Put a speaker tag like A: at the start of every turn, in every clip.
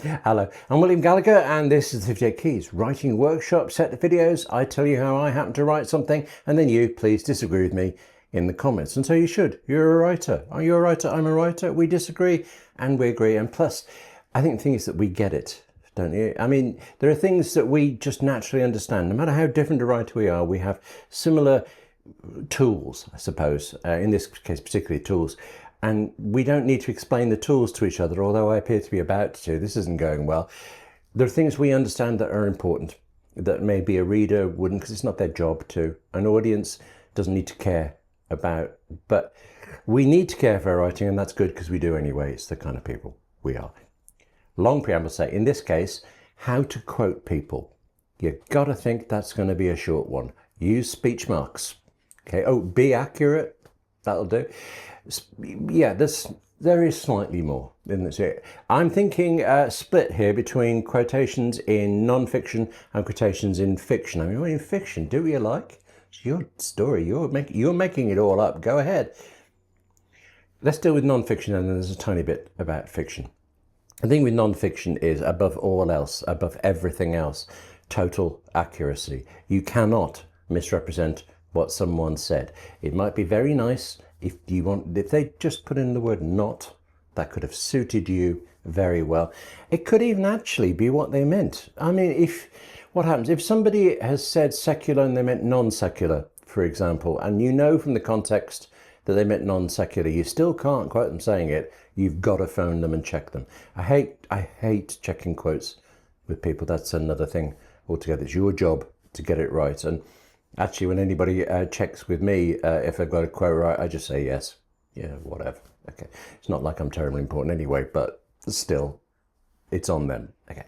A: Hello, I'm William Gallagher and this is the 58 Keys Writing Workshop set of videos. I tell you how I happen to write something and then you please disagree with me in the comments. And so you should. You're a writer. Are you a writer? I'm a writer. We disagree and we agree. And plus, I think the thing is that we get it, don't you? I mean, there are things that we just naturally understand. No matter how different a writer we are, we have similar tools, I suppose, in this case particularly tools. And we don't need to explain the tools to each other, although I appear to be about to. This isn't going well. There are things we understand that are important that maybe a reader wouldn't, because it's not their job to. An audience doesn't need to care about, but we need to care for our writing, and that's good because we do anyway. It's the kind of people we are. Long preamble say, in this case, how to quote people. You got to think that's going to be a short one. Use speech marks. Okay. Oh, be accurate. That'll do. Yeah, there is slightly more in this. I'm thinking split here between quotations in non-fiction and quotations in fiction. I mean, in fiction, do you like? It's your story. You're making it all up. Go ahead. Let's deal with non-fiction, and then there's a tiny bit about fiction. The thing with non-fiction is, above all else, above everything else, total accuracy. You cannot misrepresent what someone said. It might be very nice if they just put in the word not, that could have suited you very well. It could even actually be what they meant. I mean, what happens if somebody has said secular and they meant non-secular, for example, and you know from the context that they meant non-secular, you still can't quote them saying it. You've got to phone them and check them. I hate checking quotes with people. That's another thing altogether. It's your job to get it right. And actually, when anybody checks with me, if I've got a quote right, I just say yes. Yeah, whatever. Okay. It's not like I'm terribly important anyway, but still, it's on them. Okay.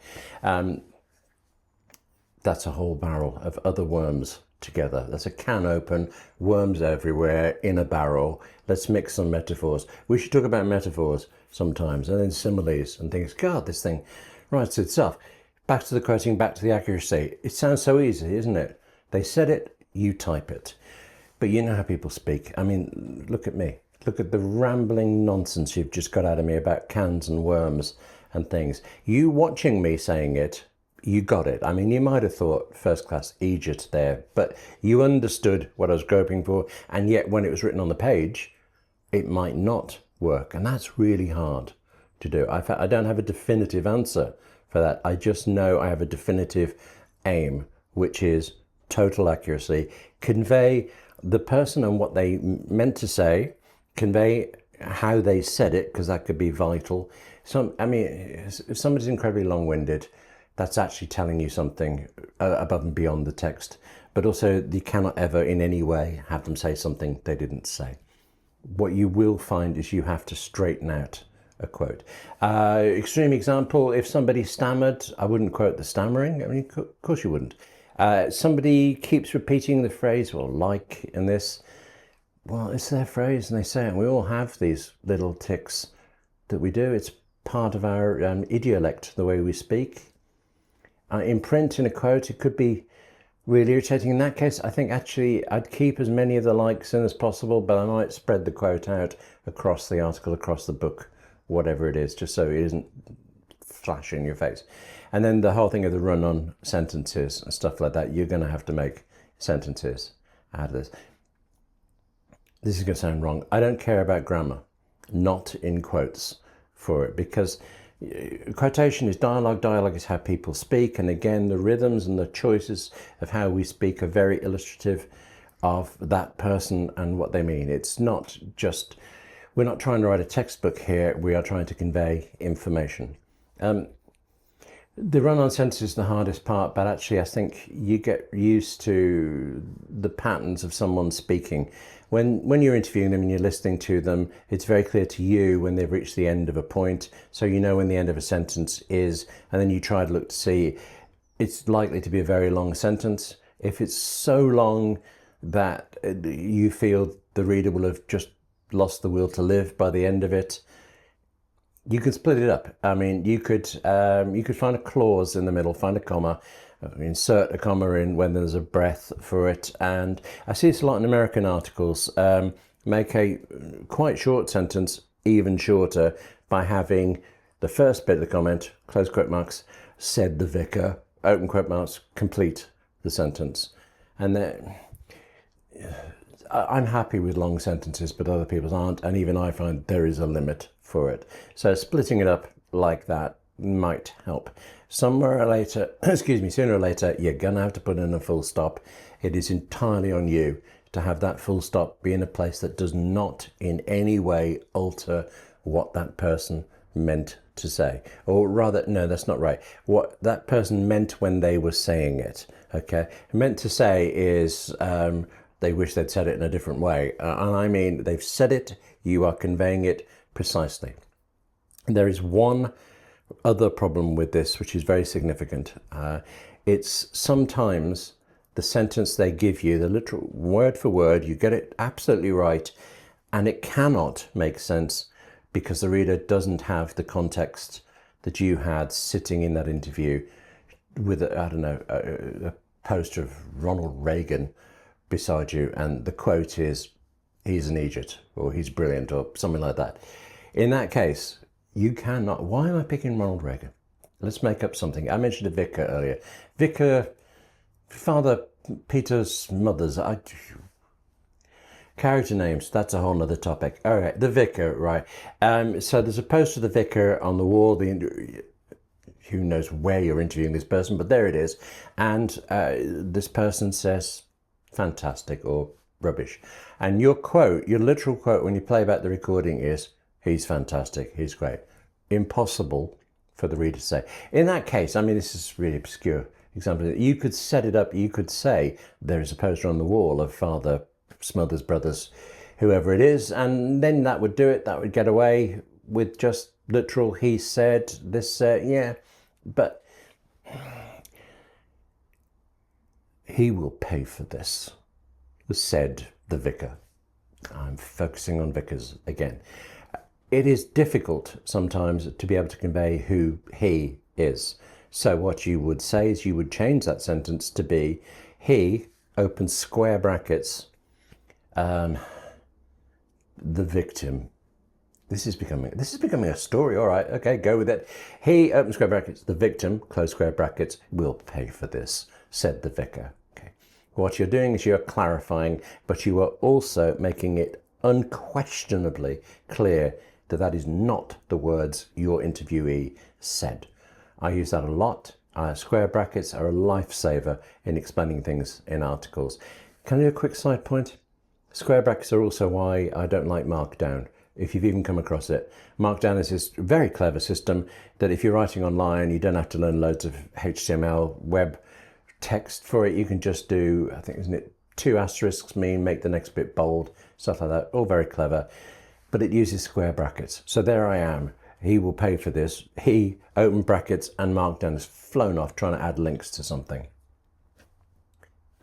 A: That's a whole barrel of other worms together. That's a can open, worms everywhere in a barrel. Let's mix some metaphors. We should talk about metaphors sometimes, and then similes and things. God, this thing writes itself. Back to the quoting, back to the accuracy. It sounds so easy, isn't it? They said it, you type it. But you know how people speak. I mean, look at me. Look at the rambling nonsense you've just got out of me about cans and worms and things. You watching me saying it, you got it. I mean, you might have thought first class Egypt there, but you understood what I was groping for. And yet when it was written on the page, it might not work. And that's really hard to do. I don't have a definitive answer for that. I just know I have a definitive aim, which is total accuracy. Convey the person and what they meant to say, convey how they said it, because that could be vital. I mean, if somebody's incredibly long-winded, that's actually telling you something above and beyond the text. But also, you cannot ever in any way have them say something they didn't say. What you will find is you have to straighten out a quote. Extreme example, if somebody stammered, I wouldn't quote the stammering. I mean, of course you wouldn't. Somebody keeps repeating the phrase, well, like in this. Well, it's their phrase and they say it. We all have these little tics that we do. It's part of our idiolect, the way we speak. In print, in a quote, it could be really irritating. In that case, I think actually I'd keep as many of the likes in as possible, but I might spread the quote out across the article, across the book, whatever it is, just so it isn't flash in your face. And then the whole thing of the run-on sentences and stuff like that, you're going to have to make sentences out of this. This is going to sound wrong. I don't care about grammar, not in quotes for it, because quotation is dialogue. Dialogue is how people speak. And again, the rhythms and the choices of how we speak are very illustrative of that person and what they mean. It's not just, we're not trying to write a textbook here. We are trying to convey information. The run-on sentence is the hardest part, but actually I think you get used to the patterns of someone speaking. When you're interviewing them and you're listening to them, it's very clear to you when they've reached the end of a point, so you know when the end of a sentence is, and then you try to look to see, it's likely to be a very long sentence. If it's so long that you feel the reader will have just lost the will to live by the end of it, you can split it up. I mean, you could find a clause in the middle, find a comma, insert a comma in when there's a breath for it. And I see this a lot in American articles. Make a quite short sentence even shorter by having The first bit of the comment, close quote marks, said the vicar, open quote marks, complete the sentence. And then I'm happy with long sentences, but other people aren't. And even I find there is a limit for it. So splitting it up like that might help. Somewhere or later, sooner or later, you're going to have to put in a full stop. It is entirely on you to have that full stop be in a place that does not in any way alter what that person meant to say. Or rather, no, that's not right. What that person meant when they were saying it, okay? Meant to say is they wish they'd said it in a different way. And I mean, they've said it, you are conveying it precisely. There is one other problem with this, which is very significant. It's sometimes the sentence they give you, the literal word for word, you get it absolutely right, and it cannot make sense because the reader doesn't have the context that you had sitting in that interview with, a poster of Ronald Reagan beside you, and the quote is, he's an idiot, or he's brilliant, or something like that. In that case, you cannot. Why am I picking Ronald Reagan? Let's make up something. I mentioned a vicar earlier. Vicar, Father Peter's mother's. Character names, that's a whole nother topic. All right, the vicar, right. So there's a poster of the vicar on the wall. Who knows where you're interviewing this person, but there it is. And this person says, fantastic or rubbish. And your quote, your literal quote when you play back the recording is, he's fantastic, he's great. Impossible for the reader to say. In that case, I mean, this is really obscure example. You could set it up, you could say, there is a poster on the wall of Father Smothers Brothers, whoever it is, and then that would do it. That would get away with just literal, he said, this said, yeah. But he will pay for this, said the vicar. I'm focusing on vicars again. It is difficult sometimes to be able to convey who he is. So what you would say is you would change that sentence to be, he, open square brackets, the victim. This is becoming a story. All right, okay, go with it. He, open square brackets, the victim, close square brackets, will pay for this, said the vicar. Okay. What you're doing is you're clarifying, but you are also making it unquestionably clear that that is not the words your interviewee said. I use that a lot. Square brackets are a lifesaver in explaining things in articles. Can I do a quick side point? Square brackets are also why I don't like Markdown. If you've even come across it. Markdown is this very clever system that if you're writing online, you don't have to learn loads of HTML web text for it. You can just do, I think, isn't it 2 asterisks make the next bit bold, stuff like that. All very clever. But it uses square brackets. So there I am. He will pay for this. He, open brackets, and Markdown has flown off trying to add links to something.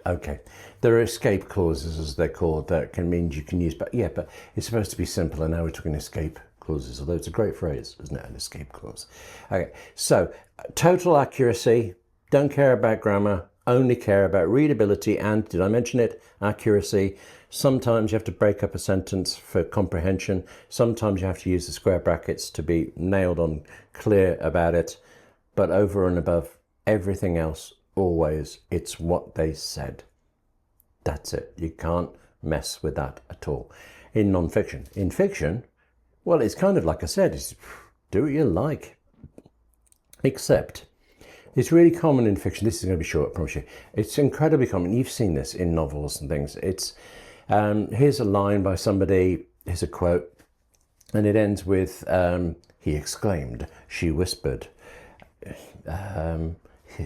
A: Okay, there are escape clauses, as they're called, that can mean you can use, but it's supposed to be simple, and now we're talking escape clauses, although it's a great phrase, isn't it, an escape clause? Okay, so total accuracy, don't care about grammar, only care about readability and, did I mention it, accuracy. Sometimes you have to break up a sentence for comprehension. Sometimes you have to use the square brackets to be nailed on clear about it, but over and above everything else, always, it's what they said. That's it. You can't mess with that at all. In non-fiction. In fiction, well, it's kind of like I said, it's do what you like. Except, it's really common in fiction. This is going to be short, I promise you. It's incredibly common. You've seen this in novels and things. It's, here's a line by somebody, here's a quote, and it ends with, he exclaimed, she whispered,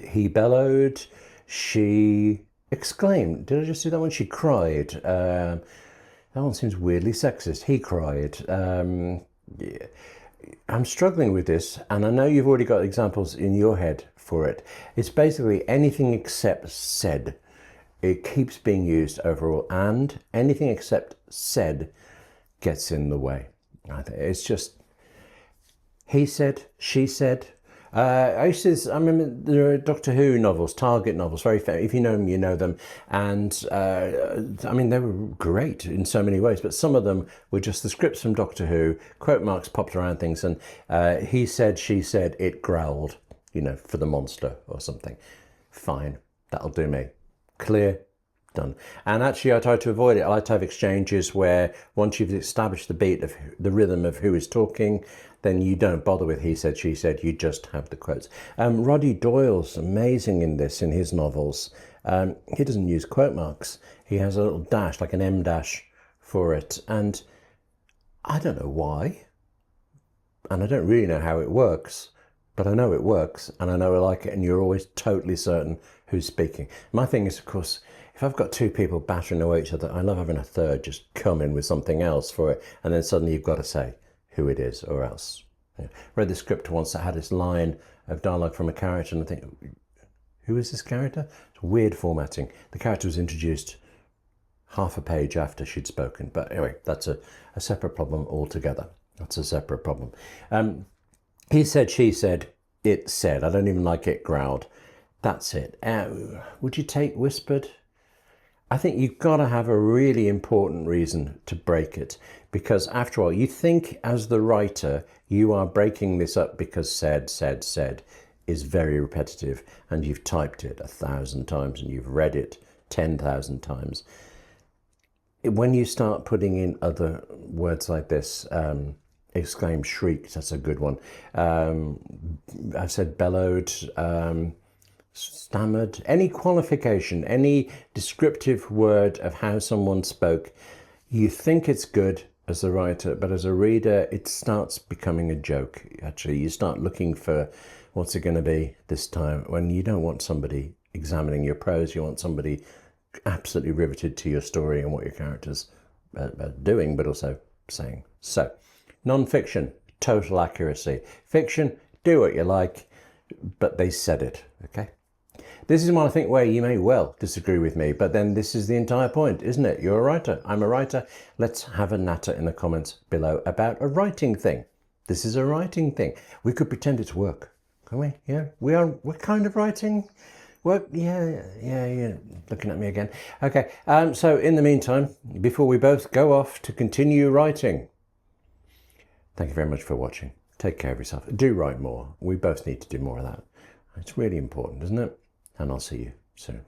A: he bellowed, she exclaimed. Did I just do that one? She cried. That one seems weirdly sexist. He cried. Yeah. I'm struggling with this, and I know you've already got examples in your head for it. It's basically anything except said. It keeps being used overall, and anything except said gets in the way. I think it's just he said, she said. I used to, I remember there are Doctor Who novels, Target novels, very famous. If you know them, you know them. And I mean, they were great in so many ways, but some of them were just the scripts from Doctor Who, quote marks popped around things, and he said, she said, it growled, you know, for the monster or something. Fine, that'll do me. Clear, done. And actually, I try to avoid it. I like to have exchanges where once you've established the beat of the rhythm of who is talking, then you don't bother with he said, she said, you just have the quotes. Roddy Doyle's amazing in this, in his novels. He doesn't use quote marks. He has a little dash, like an M dash for it. And I don't know why. And I don't really know how it works, but I know it works and I know I like it, and you're always totally certain who's speaking. My thing is, of course, if I've got two people battering away each other, I love having a third just come in with something else for it, and then suddenly you've got to say who it is or else. Yeah. Read the script once that had this line of dialogue from a character and I think, who is this character? It's weird formatting. The character was introduced half a page after she'd spoken. But anyway, that's a separate problem altogether. That's a separate problem. He said, she said, it said. I don't even like it growled. That's it. Would you take whispered? I think you've got to have a really important reason to break it, because after all, you think as the writer, you are breaking this up because said is very repetitive, and you've typed it 1,000 times and you've read it 10,000 times. When you start putting in other words like this, exclaim, shrieked, that's a good one. I've said bellowed, stammered, any qualification, any descriptive word of how someone spoke, you think it's good as a writer, but as a reader, it starts becoming a joke. Actually, you start looking for what's it going to be this time, when you don't want somebody examining your prose, you want somebody absolutely riveted to your story and what your characters are doing, but also saying. So, non-fiction, total accuracy. Fiction, do what you like, but they said it, okay? This is one, I think, where you may well disagree with me, but then this is the entire point, isn't it? You're a writer, I'm a writer. Let's have a natter in the comments below about a writing thing. This is a writing thing. We could pretend it's work, can we? Yeah, we're kind of writing. Work, yeah, looking at me again. Okay, so in the meantime, before we both go off to continue writing, thank you very much for watching. Take care of yourself. Do write more. We both need to do more of that. It's really important, isn't it? And I'll see you soon.